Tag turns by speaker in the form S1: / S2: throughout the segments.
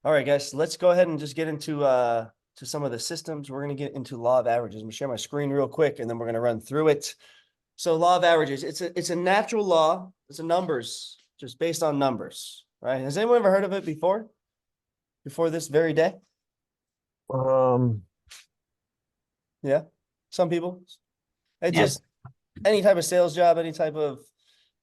S1: All right, guys, let's go ahead and just get into to some of the systems. We're going to get into law of averages. I'm going to share my screen real quick, and then we're going to run through it. So law of averages, it's a natural law. It's a numbers, just based on numbers, right? Has anyone ever heard of it before? Before this very day?
S2: Um,
S1: Yeah, some people. It's
S2: yeah.
S1: just any type of sales job, any type of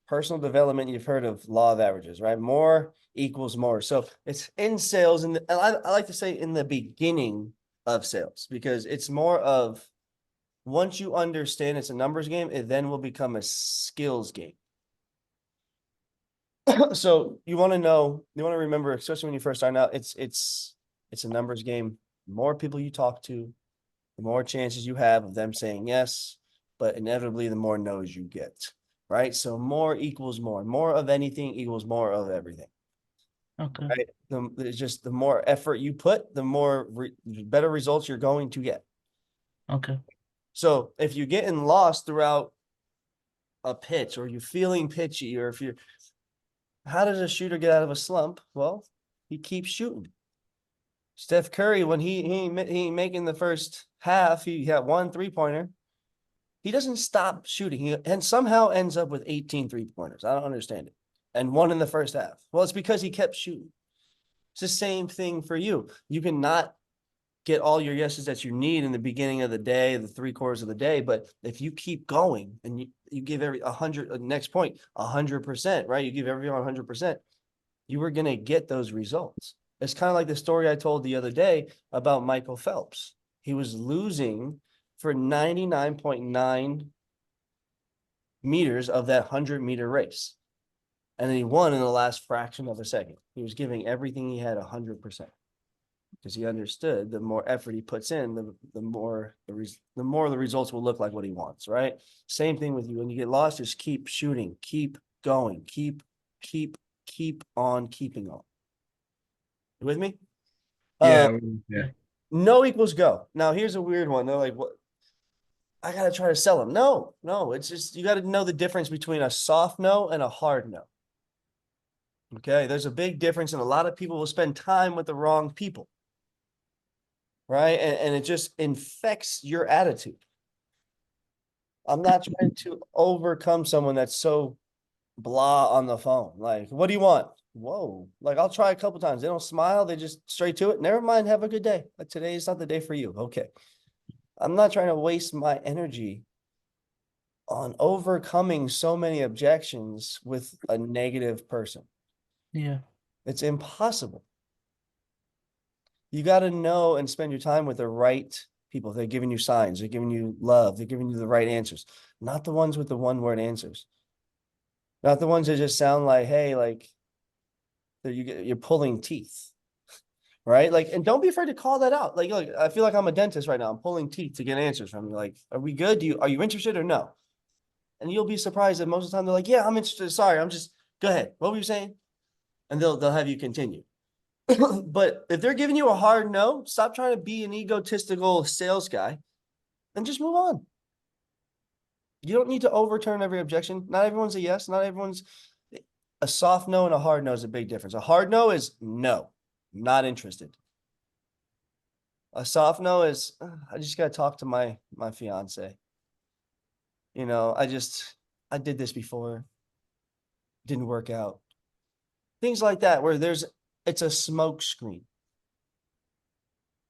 S1: personal development, you've heard of law of averages, right? More equals more. So it's in sales, and I like to say in the beginning of sales, because it's more of once you understand it's a numbers game, it then will become a skills game. So you want to know, you want to remember, especially when you first start out, it's a numbers game. The more people you talk to, the more chances you have of them saying yes, but inevitably the more no's you get, right? So more equals more. More of anything equals more of everything,
S2: Okay.
S1: right? It's just the more effort you put, the more better results you're going to get.
S2: Okay.
S1: So if you're getting lost throughout a pitch, or you're feeling pitchy, or if you're, how does a shooter get out of a slump? Well, he keeps shooting. Steph Curry, when he making the first half, he had one 3-pointer. He doesn't stop shooting, and somehow ends up with 18 3-pointers. I don't understand it. And one in the first half. Well, it's because he kept shooting. It's the same thing for you. You cannot get all your yeses that you need in the beginning of the day, the 3 quarters of the day. But if you keep going and you give every 100, next point, 100%, right? You give everyone 100%, you were going to get those results. It's kind of like the story I told the other day about Michael Phelps. He was losing for 99.9 meters of that 100-meter race. And then he won in the last fraction of a second. He was giving everything he had 100%, because he understood the more effort he puts in, the more the results will look like what he wants, right? Same thing with you. When you get lost, just keep shooting, keep going, keep on keeping on. You with me? Um,
S2: Yeah. Yeah.
S1: no equals go. Now here's a weird one. They're like, what? I gotta try to sell them. No, it's just you got to know the difference between a soft no and a hard no. Okay, there's a big difference, and a lot of people will spend time with the wrong people, right? And it just infects your attitude. I'm not trying to overcome someone that's so blah on the phone. Like, what do you want? Whoa. Like, I'll try a couple times. They don't smile. They just straight to it. Never mind. Have a good day. Like, today is not the day for you. Okay. I'm not trying to waste my energy on overcoming so many objections with a negative person.
S2: Yeah.
S1: It's impossible. You got to know and spend your time with the right people. They're giving you signs, they're giving you love, they're giving you the right answers, not the ones with the one-word answers, not the ones that just sound like, hey, like you're pulling teeth, right? Like, and don't be afraid to call that out. Like, look, I feel like I'm a dentist right now. I'm pulling teeth to get answers from you. Like, are we good? Are you interested or no? And you'll be surprised that most of the time they're like, yeah, I'm interested. Sorry, I'm just, go ahead. What were you saying? And they'll have you continue. But if they're giving you a hard no, stop trying to be an egotistical sales guy and just move on. You don't need to overturn every objection. Not everyone's a yes. Not everyone's a soft no, and a hard no is a big difference. A hard no is no, not interested. A soft no is I just got to talk to my fiance. I did this before, didn't work out. Things like that where it's a smoke screen.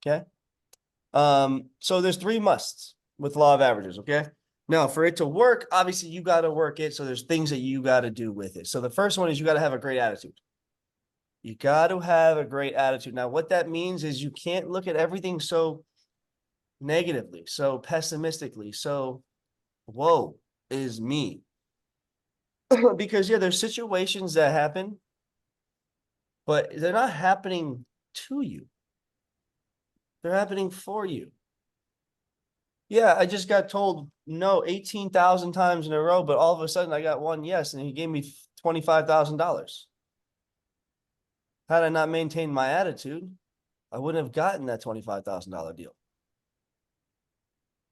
S1: Okay. So there's 3 musts with law of averages, okay? Now, for it to work, obviously you got to work it. So there's things that you got to do with it. So the first one is you got to have a great attitude. You got to have a great attitude. Now, what that means is you can't look at everything so negatively, so pessimistically, so whoa is me. Because yeah, there's situations that happen, but they're not happening to you. They're happening for you. Yeah, I just got told no 18,000 times in a row, but all of a sudden I got one yes, and he gave me $25,000. Had I not maintained my attitude, I wouldn't have gotten that $25,000 deal.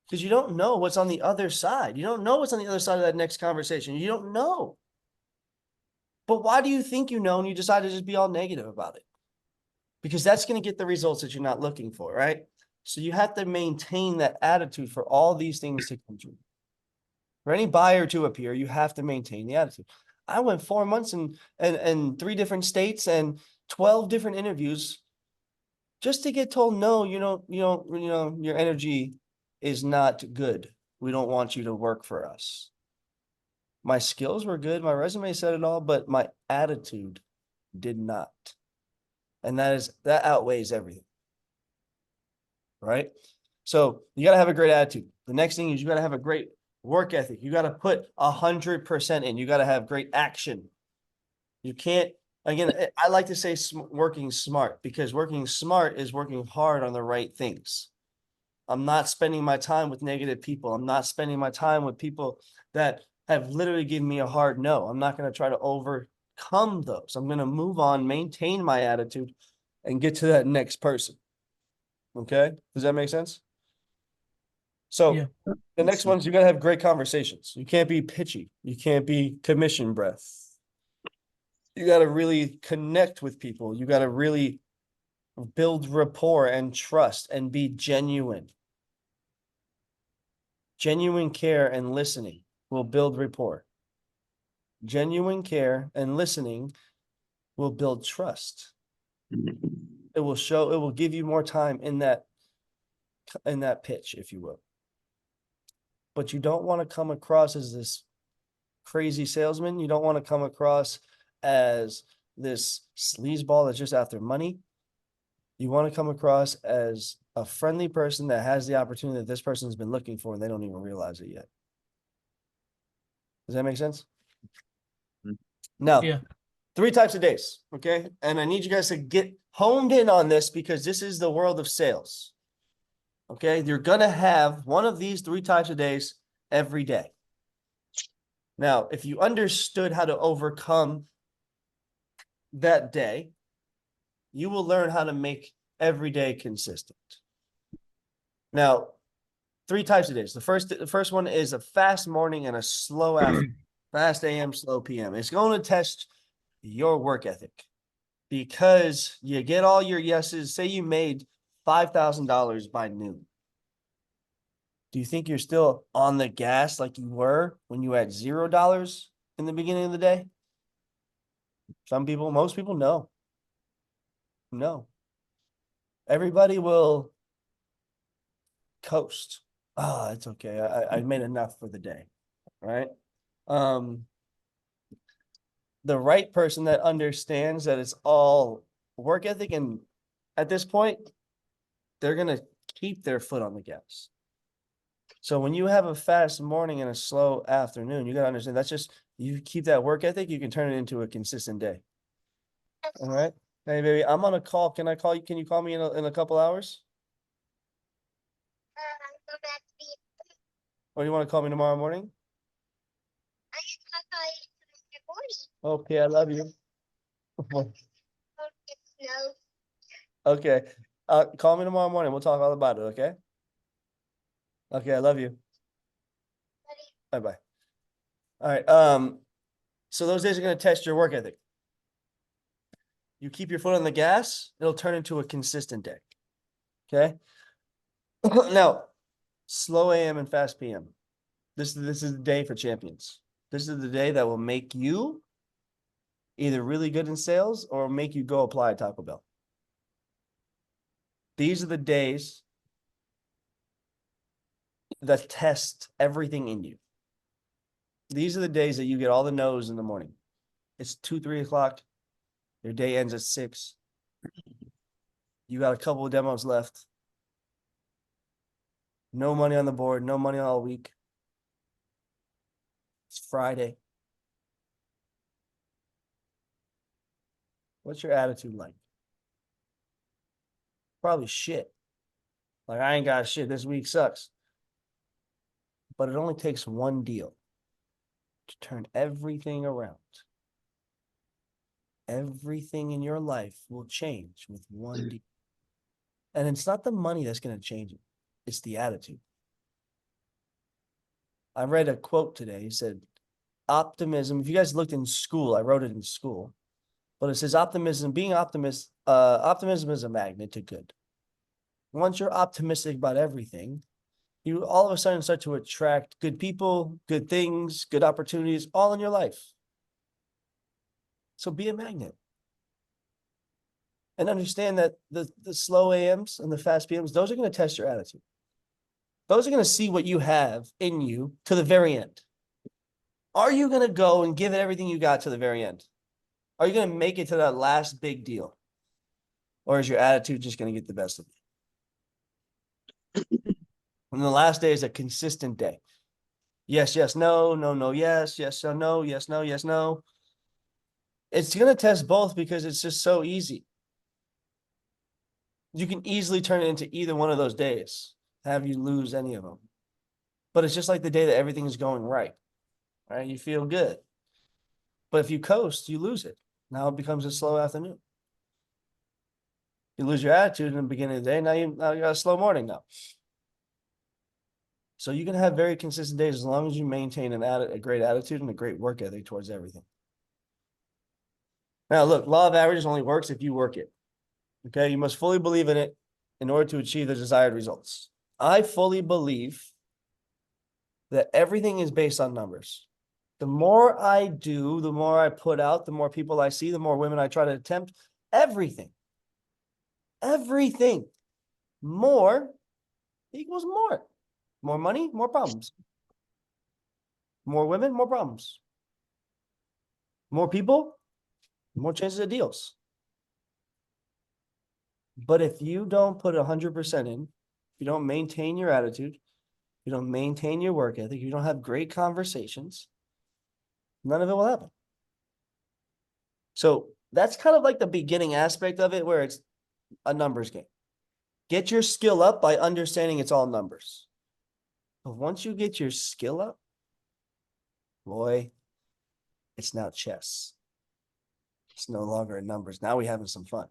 S1: Because you don't know what's on the other side. You don't know what's on the other side of that next conversation. You don't know. But why do you think you know and you decide to just be all negative about it? because that's going to get the results that you're not looking for, right? So you have to maintain that attitude for all these things to come true. For any buyer to appear, you have to maintain the attitude. I went 4 months and 3 different states and 12 different interviews just to get told, no, your energy is not good. We don't want you to work for us. My skills were good. My resume said it all, but my attitude did not. And that outweighs everything. Right? So you got to have a great attitude. The next thing is you got to have a great work ethic. You got to put 100% in. You got to have great action. You can't, again, I like to say working smart, because working smart is working hard on the right things. I'm not spending my time with negative people. I'm not spending my time with people that have literally given me a hard no. I'm not going to try to overcome those. I'm going to move on, maintain my attitude, and get to that next person. Okay? Does that make sense? So
S2: Yeah.
S1: the next one's you got to have great conversations. You can't be pitchy. You can't be commission breath. You got to really connect with people. You got to really build rapport and trust and be genuine. Genuine care and listening will build rapport. Genuine care and listening will build trust. It will give you more time in that pitch, if you will. But you don't want to come across as this crazy salesman. You don't want to come across as this sleazeball that's just after money. You want to come across as a friendly person that has the opportunity that this person's been looking for and they don't even realize it yet. Does that make sense? Now,
S2: Yeah.
S1: 3 types of days, okay? And I need you guys to get honed in on this, because this is the world of sales. Okay? You're going to have one of these 3 types of days every day. Now, if you understood how to overcome that day, you will learn how to make every day consistent. Now, 3 types of days. The first one is a fast morning and a slow afternoon. Fast AM, slow PM. It's going to test your work ethic, because you get all your yeses. Say you made $5,000 by noon. Do you think you're still on the gas like you were when you had $0 in the beginning of the day? Most people, no. No. Everybody will coast. Oh, it's okay. I made enough for the day. Right? The right person that understands that it's all work ethic, and at this point, they're going to keep their foot on the gas. So when you have a fast morning and a slow afternoon, you got to understand that's just, you keep that work ethic, you can turn it into a consistent day. All right. Hey, baby, I'm on a call. Can I call you? Can you call me in a couple hours? Or do you want to call me tomorrow morning? Okay, I love you. Okay. Call me tomorrow morning. We'll talk all about it, okay? Okay, I love you. Bye-bye. All right. So those days are going to test your work ethic. You keep your foot on the gas, it'll turn into a consistent day. Okay. Now, slow AM and fast PM. This is the day for champions. This is the day that will make you either really good in sales or make you go apply at Taco Bell. These are the days that test everything in you. These are the days that you get all the no's in the morning. It's 2, 3 o'clock. Your day ends at 6. You got a couple of demos left. No money on the board, no money all week. It's Friday. What's your attitude like? Probably shit. Like, I ain't got shit. This week sucks. But it only takes one deal to turn everything around. Everything in your life will change with one deal. And it's not the money that's going to change it. It's the attitude. I read a quote today. He said, optimism. If you guys looked in school, I wrote it in school. But it says optimism is a magnet to good. Once you're optimistic about everything, you all of a sudden start to attract good people, good things, good opportunities all in your life. So be a magnet. And understand that the slow AMs and the fast PMs, those are going to test your attitude. Those are going to see what you have in you to the very end. Are you going to go and give it everything you got to the very end? Are you going to make it to that last big deal? Or is your attitude just going to get the best of you? And the last day is a consistent day. Yes, yes, no, no, no, yes, yes, no, yes, no, yes, no. It's going to test both because it's just so easy. You can easily turn it into either one of those days, have you lose any of them. But it's just like the day that everything is going right, right? You feel good. But if you coast, you lose it. Now it becomes a slow afternoon. You lose your attitude in the beginning of the day. Now you got a slow morning now. So you can have very consistent days as long as you maintain a great attitude and a great work ethic towards everything. Now, look, law of averages only works if you work it. Okay, you must fully believe in it in order to achieve the desired results. I fully believe that everything is based on numbers. The more I do, the more I put out, the more people I see, the more women I try to attempt, everything. Everything. More equals more. More money, more problems. More women, more problems. More people, more chances of deals. But if you don't put 100% in, if you don't maintain your attitude, if you don't maintain your work ethic, you don't have great conversations, none of it will happen. So that's kind of like the beginning aspect of it where it's a numbers game. Get your skill up by understanding it's all numbers. But once you get your skill up, boy, it's now chess. It's no longer in numbers. Now we're having some fun.